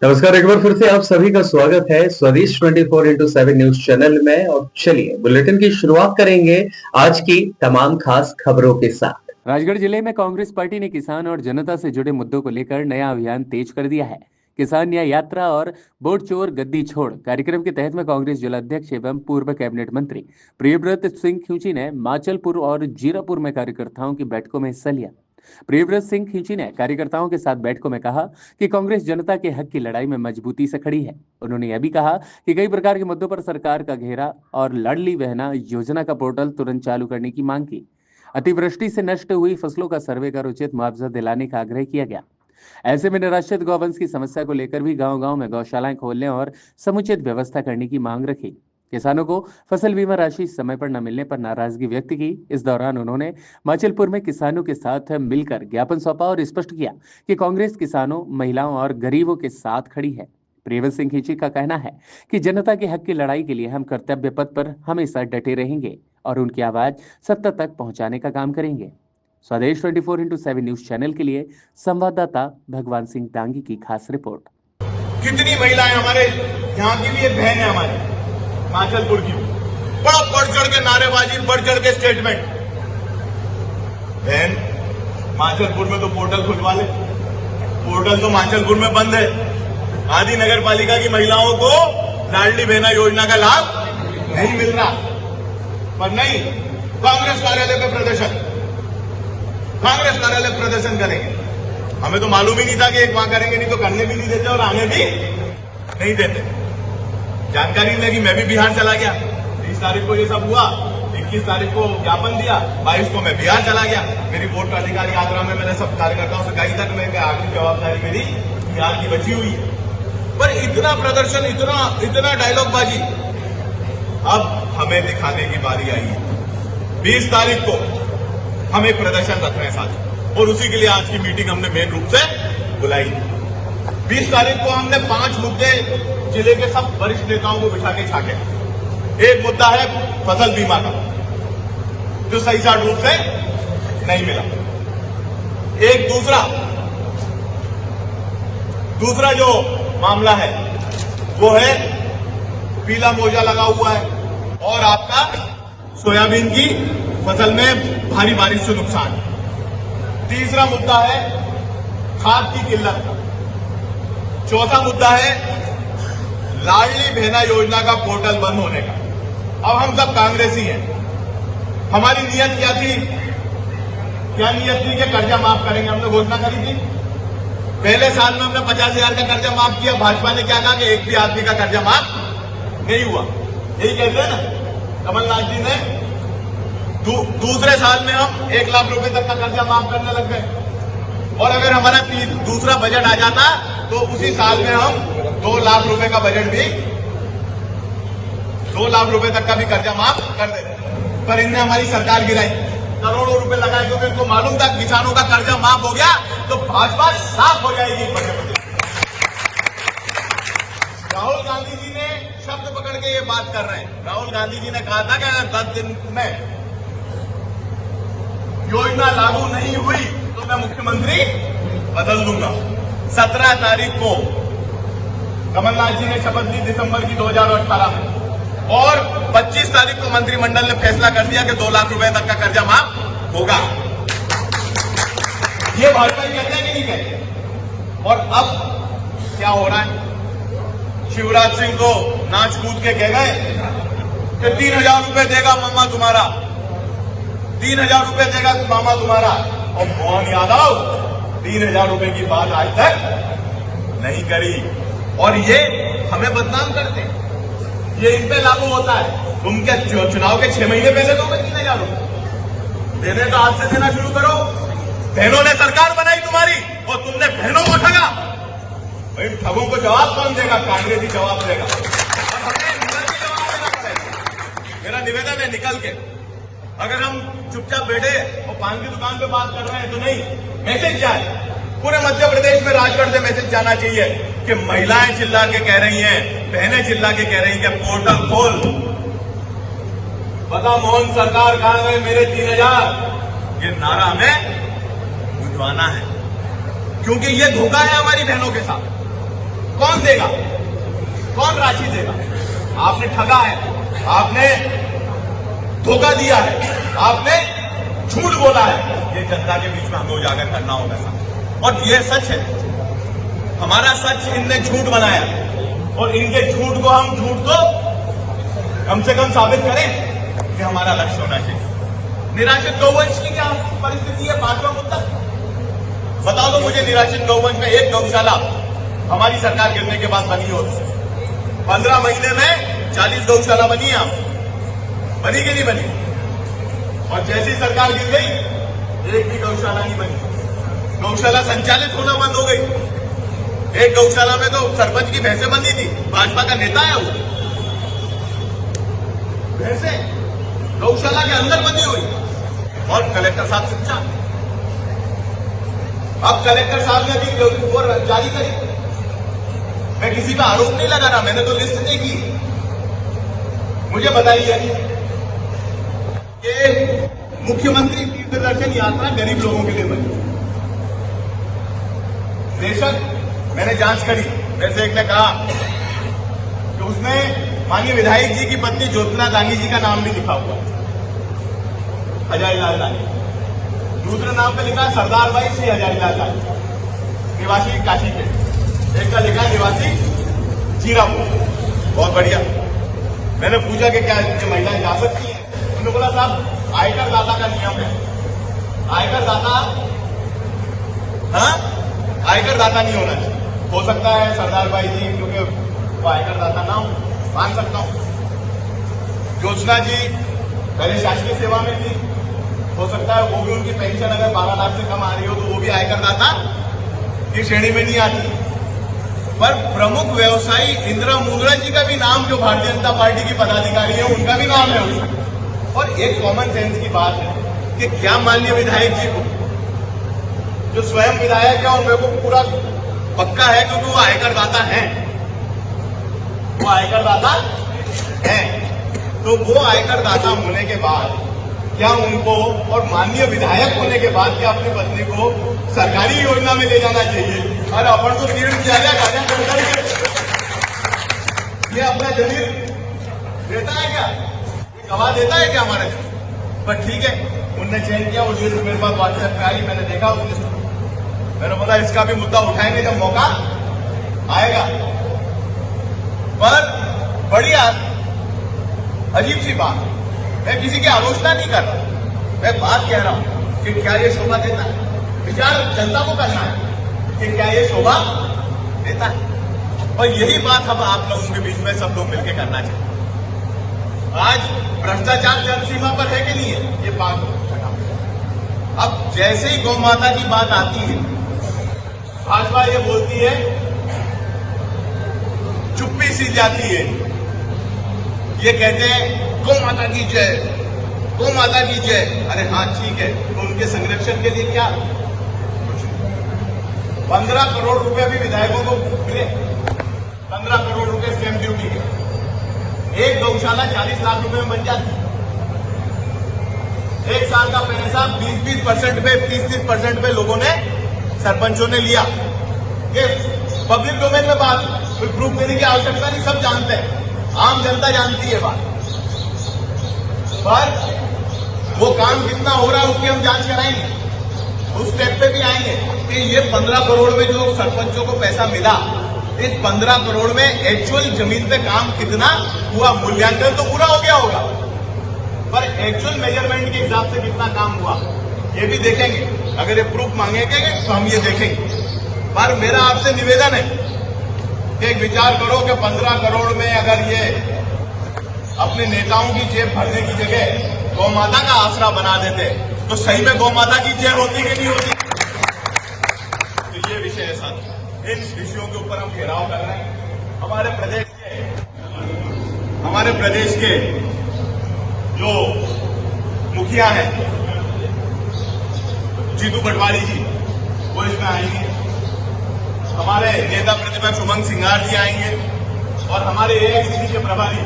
नमस्कार, एक बार फिर से आप सभी का स्वागत है स्वदेश 24x7 न्यूज चैनल में। और चलिए बुलेटिन की शुरुआत करेंगे आज की तमाम खास खबरों के साथ। राजगढ़ जिले में कांग्रेस पार्टी ने किसान और जनता से जुड़े मुद्दों को लेकर नया अभियान तेज कर दिया है। किसान न्याय यात्रा और वोट चोर गद्दी छोड़ कार्यक्रम के तहत में कांग्रेस जिलाध्यक्ष एवं पूर्व कैबिनेट मंत्री प्रियव्रत सिंह खींची ने माचलपुर और जीरापुर में कार्यकर्ताओं की बैठकों में हिस्सा लिया। प्रियव्रत सिंह खींची ने कार्यकर्ताओं के साथ बैठकों में कहा कि कांग्रेस जनता के हक की लड़ाई में मजबूती से खड़ी है। उन्होंने यह भी कहा कि कई प्रकार के मुद्दों पर सरकार का घेरा और लाडली बहना योजना का पोर्टल तुरंत चालू करने की मांग की। अतिवृष्टि से नष्ट हुई फसलों का सर्वे कर उचित मुआवजा दिलाने का आग्रह किया गया। ऐसे में निराश्रित गौवंश की समस्या को लेकर भी गांव-गांव में गौशालाएं खोलने और समुचित व्यवस्था करने की मांग रखी। किसानों को फसल बीमा राशि समय पर न मिलने पर नाराजगी व्यक्त की। इस दौरान उन्होंने माचलपुर में किसानों के साथ मिलकर ज्ञापन सौंपा और स्पष्ट किया कि कांग्रेस किसानों, महिलाओं और गरीबों के साथ खड़ी है। प्रियव्रत सिंह खींची का कहना है कि जनता के हक की लड़ाई के लिए हम कर्तव्य पथ पर हमेशा डटे रहेंगे और उनकी आवाज सत्ता तक पहुंचाने का काम करेंगे। स्वदेश 24x7 न्यूज चैनल के लिए संवाददाता भगवान सिंह डांगी की खास रिपोर्ट। कितनी महिलाएं हमारे यहाँ की भी एक बहन है, हमारे माचलपुर की बड़ा बढ़ चढ़ के नारेबाजी, बढ़ चढ़ के स्टेटमेंट। बहन, माचलपुर में तो पोर्टल खुलवा ले। पोर्टल तो माचलपुर में बंद है। आदि नगर पालिका की महिलाओं को लाडली बहना योजना का लाभ नहीं मिल रहा। पर नहीं, कांग्रेस कार्यालय पे प्रदर्शन, कांग्रेस कार्यालय प्रदर्शन करेंगे। हमें तो मालूम ही नहीं था कि एक वहां करेंगे, नहीं तो करने भी नहीं देते और आने भी नहीं देते। जानकारी लगी, मैं भी बिहार चला गया। 30 तारीख को ये सब हुआ, 21 तारीख को ज्ञापन दिया, 22 को मैं बिहार चला गया। मेरी वोट का अधिकार यात्रा में मैंने सब कार्यकर्ताओं से कही तक मैं आखिरी जवाबदारी मेरी बिहार की बची हुई है। पर इतना प्रदर्शन, इतना डायलॉग बाजी अब हमें दिखाने की बारी आई है। 20 तारीख को हम एक प्रदर्शन रख रहे हैं साथ, और उसी के लिए आज की मीटिंग हमने मेन रूप से बुलाई। 20 तारीख को हमने 5 मुद्दे जिले के सब वरिष्ठ नेताओं को बिठा के छाटे। एक मुद्दा है फसल बीमा का, जो सही साठ रूप से नहीं मिला। एक दूसरा जो मामला है वो है पीला मोजा लगा हुआ है और आपका सोयाबीन की फसल में भारी बारिश से नुकसान। तीसरा मुद्दा है खाद की किल्लत। चौथा मुद्दा है लाडली बहना योजना का पोर्टल बंद होने का। अब हम सब कांग्रेसी हैं, हमारी नियत क्या थी? क्या नियत थी कि कर्जा माफ करेंगे। हमने घोषणा करी थी, पहले साल में हमने 50,000 का कर्जा माफ किया। भाजपा ने क्या कहा कि एक भी आदमी का कर्जा माफ नहीं हुआ। यही कहते हैं ना कमलनाथ जी ने। दूसरे साल में हम 1 लाख रुपए तक का कर्जा माफ करने लग गए, और अगर हमारा दूसरा बजट आ जाता तो उसी साल में हम 2 लाख रुपए का बजट भी, 2 लाख रुपए तक का भी कर्जा माफ कर देते। पर इनने हमारी सरकार गिराई, करोड़ों रुपए लगाए, क्योंकि इनको मालूम था किसानों का कर्जा माफ हो गया तो भाजपा साफ हो जाएगी। राहुल गांधी जी ने शब्द पकड़ के ये बात कर रहे हैं। राहुल गांधी जी ने कहा था कि अगर 10 दिन में योजना लागू नहीं हुई तो मैं मुख्यमंत्री बदल दूंगा। 17 तारीख को कमलनाथ जी ने शपथ ली दिसंबर की 2018 में, और 25 तारीख को मंत्रिमंडल ने फैसला कर दिया कि 2 लाख रुपए तक का कर्जा माफ होगा। ये भाजपा कहते हैं कि नहीं कहते? और अब क्या हो रहा है? शिवराज सिंह को नाच कूद के कह गए कि 3,000 रुपए देगा मामा तुम्हारा, 3,000 रुपए देगा मामा तुम्हारा। और मोहन यादव 3,000 रुपए की बात आज तक नहीं करी, और ये हमें बदनाम करते हैं। ये इन पे लागू होता है। तुम क्या चुनाव के 6 महीने पहले दोगे 3,000 रुपए? देने का आज से देना शुरू करो। बहनों ने सरकार बनाई तुम्हारी और तुमने बहनों को ठगा। भाई ठगों को जवाब कौन देगा? कांग्रेस ही जवाब देगा, और हमें निकल के जवाब देना पड़ेगा। मेरा निवेदन है, निकल के। अगर हम चुपचाप बैठे और पान की दुकान पे बात कर रहे हैं तो नहीं, मैसेज जाए पूरे मध्य प्रदेश में। राजगढ़ से मैसेज जाना चाहिए कि महिलाएं चिल्ला के कह रही हैं, बहनें चिल्ला के कह रही हैं कि पोर्टल खोल। बता मोहन सरकार कहां गए मेरे 3,000? ये नारा हमें बुझवाना है, क्योंकि ये धोखा है हमारी बहनों के साथ। कौन देगा? कौन राशि देगा? आपने ठगा है, आपने धोखा दिया है, आपने झूठ बोला है। ये जनता के बीच में हमें उजागर करना होगा साहब। और ये सच है, हमारा सच इनने झूठ बनाया और इनके झूठ को हम झूठ को कम से कम साबित करें कि हमारा लक्ष्य होना चाहिए। निराश्रित गौवंश की क्या परिस्थिति है? 5वां मुद्दा बताओ तो मुझे। निराश्रित गौवंश में एक गौशाला हमारी सरकार गिरने के बाद बनी हो, 15 महीने में 40 गौशाला बनी है। बनी कि नहीं बनी? और जैसी सरकार गिर गई एक भी गौशाला नहीं बनी। गौशाला संचालित होना बंद हो गई। एक गौशाला में तो सरपंच की भैंसें बंधी थी, भाजपा का नेता है वो। भैंसें गौशाला के अंदर बंधी हुई और कलेक्टर साहब चुपचाप। अब कलेक्टर साहब ने अभी रिपोर्ट जारी करी। मैं किसी का आरोप नहीं लगा रहा, मैंने तो लिस्ट देखी। मुझे बताइए कि मुख्यमंत्री तीर्थ दर्शन यात्रा गरीब लोगों के लिए बनी। बेशक मैंने जांच करी, वैसे एक ने कहा कि उसमें माननीय विधायक जी की पत्नी ज्योत्सना दांगी जी का नाम भी लिखा हुआ है, हजारीलाल दांगी। दूसरे नाम पे लिखा है सरदार भाई श्री हजारीलाल दांगी, निवासी काशी के। एक का लिखा है निवासी जीरापुर। बहुत बढ़िया। मैंने पूछा कि क्या ये महिलाएं जा सकती हैं? उन्होंने बोला साहब आयकर दाता का नियम है, आयकर दाता आयकर दाता नहीं होना चाहिए। हो सकता है सरदार भाई जी क्योंकि वो आयकर दाता ना हो, मान सकता हूं। ज्योत्सना जी पहले शासकीय सेवा में थी, हो सकता है वो भी उनकी पेंशन अगर 12 लाख से कम आ रही हो तो वो भी आयकर दाता की श्रेणी में नहीं आती। पर प्रमुख व्यवसायी इंदिरा मुंद्रा जी का भी नाम, जो भारतीय जनता पार्टी की पदाधिकारी है, उनका भी नाम है उसमें। और एक कॉमन सेंस की बात है कि क्या माननीय विधायक जी को, जो स्वयं विधायक है और मेरे को पूरा पक्का है क्योंकि वो आयकर दाता है, वो आयकर दाता है, तो वो आयकर दाता होने के बाद क्या उनको और माननीय विधायक होने के बाद क्या अपनी पत्नी को सरकारी योजना में ले जाना चाहिए? और अपन तो तीर किया जाए ये अपना जमीर देता है क्या? ये गवाह देता है क्या हमारे? पर ठीक है, उनने चयन किया। वो लिस्ट मेरे पास व्हाट्सएप पे आई, मैंने देखा उस लिस्ट। मैंने बोला इसका भी मुद्दा उठाएंगे जब मौका आएगा। पर बड़ी अजीब सी बात, मैं किसी की आलोचना नहीं कर रहा, मैं बात कह रहा हूं कि क्या ये शोभा देता है? विचार जनता को करना है कि क्या ये शोभा देता है। और यही बात हम आप लोगों के बीच में सब लोग मिलकर करना चाहिए। आज भ्रष्टाचार चरम सीमा पर है कि नहीं है, ये बात। अब जैसे ही गौ माता की बात आती है, भाजपा ये बोलती है, चुप्पी सी जाती है। ये कहते हैं गौ माता की जय, गौ माता की जय। अरे हाँ ठीक है, तो उनके संरक्षण के लिए क्या? 15 करोड़ रुपए भी विधायकों को मिले, 15 करोड़ रुपए स्टैंप ड्यूटी के। एक गौशाला 40 लाख रुपए में बन जाती। एक साल का पैसा 20% पे, 30% पे लोगों ने, सरपंचों ने लिया। ये पब्लिक डोमेन में बात, कोई प्रूफ देने की आवश्यकता नहीं, सब जानते हैं, आम जनता जानती है बात। पर वो काम कितना हो रहा है उसकी हम जांच कराएंगे, उस स्टेप पे भी आएंगे कि ये 15 करोड़ में जो सरपंचों को पैसा मिला, इस 15 करोड़ में एक्चुअल जमीन पे काम कितना हुआ? मूल्यांकन तो पूरा हो गया होगा, पर एक्चुअल मेजरमेंट के हिसाब से कितना काम हुआ ये भी देखेंगे। अगर ये प्रूफ मांगेंगे तो हम ये देखेंगे। पर मेरा आपसे निवेदन है कि एक विचार करो कि 15 करोड़ में अगर ये अपने नेताओं की जेब भरने की जगह गौ माता का आसरा बना देते तो सही में गौ माता की जय होती कि नहीं होती? तो ये विषय है साथ, इन विषयों के ऊपर हम घेराव कर रहे हैं। हमारे प्रदेश के जो मुखिया हैं जीतू पटवारी जी, वो इसमें आएंगे। हमारे नेता प्रतिपक्ष उमंग सिंगार जी आएंगे और हमारे एआईसीसी के प्रभारी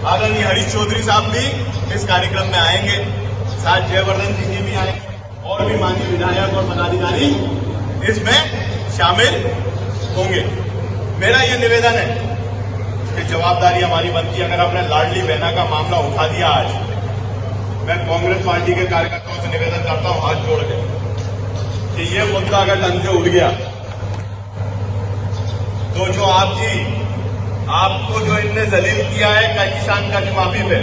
आदरणीय हरीश चौधरी साहब भी इस कार्यक्रम में आएंगे। साथ जयवर्धन सिंह जी भी आएंगे और भी माननीय विधायक और पदाधिकारी इसमें शामिल होंगे। मेरा ये निवेदन है कि जवाबदारी हमारी बनती है। अगर आपने लाडली बहना का मामला उठा दिया आज, मैं कांग्रेस पार्टी के कार्यकर्ताओं से निवेदन करता हूं हाथ जोड़ के कि ये मुद्दा अगर ढंग से उड़ गया तो जो आपको जो इनने जलील किया है का किसान कर्ज माफी पे,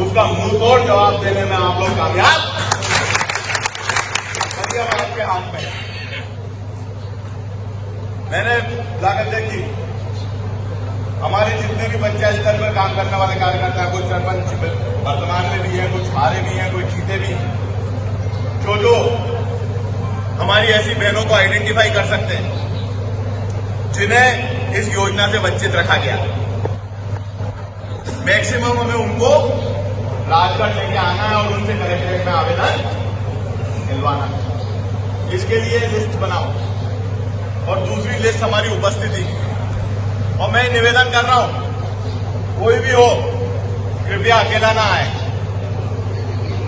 उसका मुंह तोड़ जवाब देने में आप लोग कामयाब आपके हाथ में। मैंने लागत देखी, हमारे जितने भी पंचायत स्तर पर काम करने वाले कार्यकर्ता हैं, कुछ सरपंच वर्तमान में भी है, कुछ हारे भी हैं, कुछ जीते भी हैं, जो हमारी ऐसी बहनों को आइडेंटिफाई कर सकते हैं जिन्हें इस योजना से वंचित रखा गया। मैक्सिमम हमें उनको राजगढ़ लेके आना है और उनसे कलेक्ट्रेट में आवेदन दिलवाना है। इसके लिए लिस्ट बनाओ और दूसरी लिस्ट हमारी उपस्थिति। और मैं निवेदन कर रहा हूं, कोई भी हो कृपया अकेला ना आए।